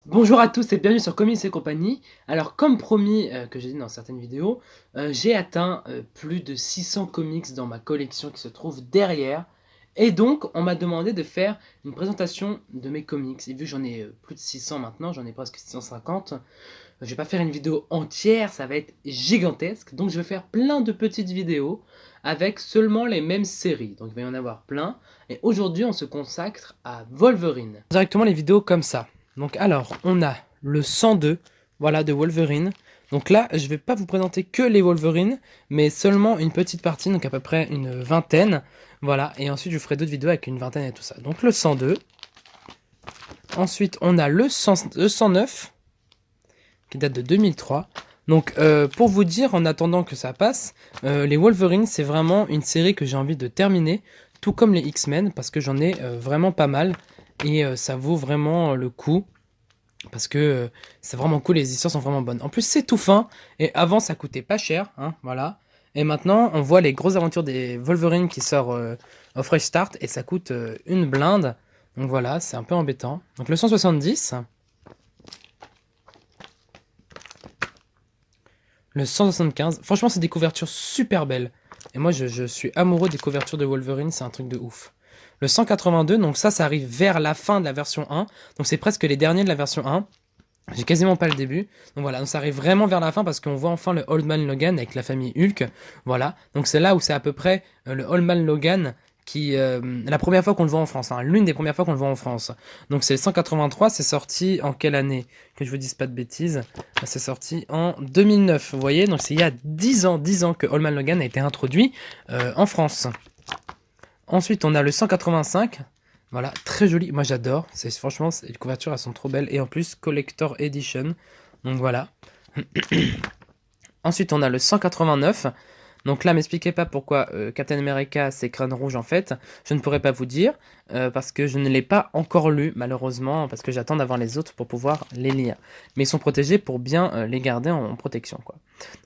Bonjour à tous et bienvenue sur Comics et compagnie. Alors comme promis que j'ai dit dans certaines vidéos, j'ai atteint plus de 600 comics dans ma collection qui se trouve derrière. Et donc on m'a demandé de faire une présentation de mes comics. Et vu que j'en ai plus de 600 maintenant, j'en ai presque 650, je vais pas faire une vidéo entière, ça va être gigantesque. Donc je vais faire plein de petites vidéos avec seulement les mêmes séries. Donc il va y en avoir plein. Et aujourd'hui on se consacre à Wolverine. Directement les vidéos comme ça. Donc alors, on a le 102, voilà, de Wolverine. Donc là, je vais pas vous présenter que les Wolverine, mais seulement une petite partie, donc à peu près une vingtaine. Voilà, et ensuite je ferai d'autres vidéos avec une vingtaine et tout ça. Donc le 102. Ensuite, on a le 109, qui date de 2003. Donc pour vous dire, en attendant que ça passe, les Wolverine, c'est vraiment une série que j'ai envie de terminer, tout comme les X-Men, parce que j'en ai vraiment pas mal, et ça vaut vraiment le coup. Parce que c'est vraiment cool, les histoires sont vraiment bonnes. En plus, c'est tout fin. Et avant, ça coûtait pas cher. Hein, voilà. Et maintenant, on voit les grosses aventures des Wolverine qui sort au Fresh Start. Et ça coûte une blinde. Donc voilà, c'est un peu embêtant. Donc le 170. Le 175. Franchement, c'est des couvertures super belles. Et moi, je suis amoureux des couvertures de Wolverine. C'est un truc de ouf. Le 182, donc ça arrive vers la fin de la version 1. Donc c'est presque les derniers de la version 1. J'ai quasiment pas le début. Donc voilà, donc ça arrive vraiment vers la fin parce qu'on voit enfin le Old Man Logan avec la famille Hulk. Voilà, donc c'est là où c'est à peu près le Old Man Logan qui... la première fois qu'on le voit en France, hein, l'une des premières fois qu'on le voit en France. Donc c'est le 183, c'est sorti en quelle année? Que je vous dise pas de bêtises. C'est sorti en 2009, vous voyez? Donc c'est il y a 10 ans que Old Man Logan a été introduit en France. Ensuite, on a le 185. Voilà, très joli. Moi, j'adore. Franchement, les couvertures, elles sont trop belles. Et en plus, Collector Edition. Donc voilà. Ensuite, on a le 189. Donc là, m'expliquez pas pourquoi Captain America c'est crâne rouge en fait. Je ne pourrais pas vous dire parce que je ne l'ai pas encore lu malheureusement parce que j'attends d'avoir les autres pour pouvoir les lire. Mais ils sont protégés pour bien les garder en protection quoi.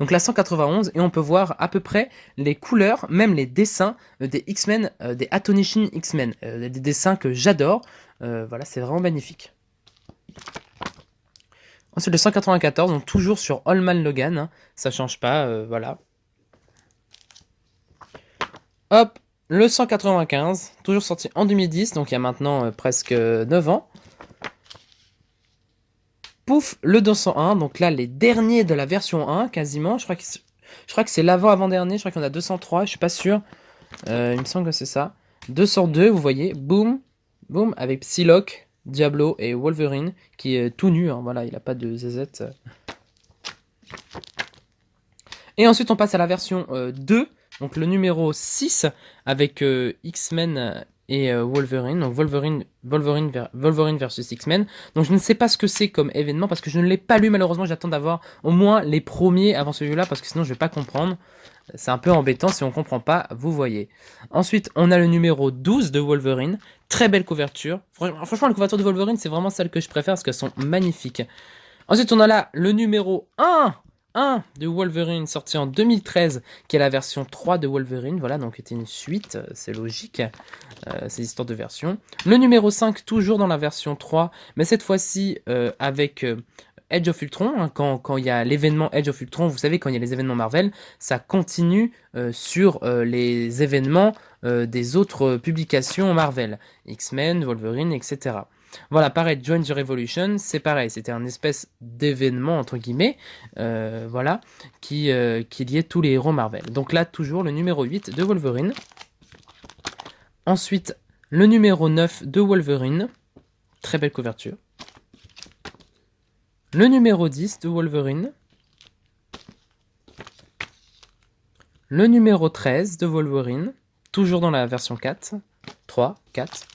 Donc là 191 et on peut voir à peu près les couleurs, même les dessins des X-Men, des Astonishing X-Men, des dessins que j'adore. Voilà, c'est vraiment magnifique. Ensuite le 194, donc toujours sur Old Man Logan, hein, ça change pas, voilà. Hop, le 195, toujours sorti en 2010, donc il y a maintenant presque 9 ans. Pouf, le 201, donc là les derniers de la version 1 quasiment, je crois que c'est l'avant-avant-dernier, je crois qu'il y en a 203, je suis pas sûr, il me semble que c'est ça. 202, vous voyez, boum, boum, avec Psylocke, Diablo et Wolverine, qui est tout nu, hein, voilà, il n'a pas de zz. Et ensuite on passe à la version 2, donc le numéro 6 avec X-Men et Wolverine, donc Wolverine versus X-Men. Donc je ne sais pas ce que c'est comme événement parce que je ne l'ai pas lu malheureusement, j'attends d'avoir au moins les premiers avant celui-là parce que sinon je vais pas comprendre. C'est un peu embêtant si on comprend pas, vous voyez. Ensuite, on a le numéro 12 de Wolverine, très belle couverture. Franchement, la couverture de Wolverine, c'est vraiment celle que je préfère parce qu'elles sont magnifiques. Ensuite, on a là le numéro 1 de Wolverine sorti en 2013, qui est la version 3 de Wolverine. Voilà, donc c'était une suite, c'est logique, ces histoires de versions. Le numéro 5, toujours dans la version 3, mais cette fois-ci avec Age of Ultron. Hein, quand il y a l'événement Age of Ultron, vous savez, quand il y a les événements Marvel, ça continue sur les événements des autres publications Marvel. X-Men, Wolverine, etc. Voilà, pareil, Join the Revolution, c'est pareil, c'était un espèce d'événement, entre guillemets, voilà, qui liait tous les héros Marvel. Donc là, toujours le numéro 8 de Wolverine. Ensuite, le numéro 9 de Wolverine, très belle couverture. Le numéro 10 de Wolverine. Le numéro 13 de Wolverine, toujours dans la version 4, 3, 4.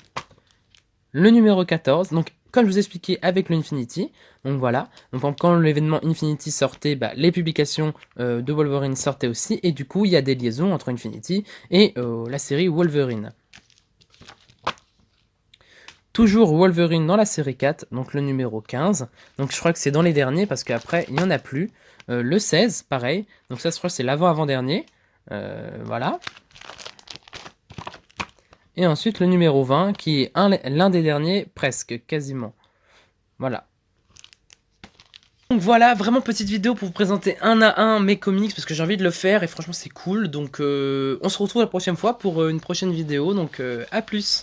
Le numéro 14, donc comme je vous expliquais avec l'Infinity, donc voilà, donc quand l'événement Infinity sortait, bah, les publications de Wolverine sortaient aussi, et du coup il y a des liaisons entre Infinity et la série Wolverine. Toujours Wolverine dans la série 4, donc le numéro 15, donc je crois que c'est dans les derniers parce qu'après il n'y en a plus. Le 16, pareil, donc ça je crois que c'est l'avant-avant-dernier, voilà. Et ensuite le numéro 20 qui est l'un des derniers presque, quasiment. Voilà. Donc voilà, vraiment petite vidéo pour vous présenter un à un mes comics parce que j'ai envie de le faire et franchement c'est cool. Donc on se retrouve la prochaine fois pour une prochaine vidéo. Donc à plus.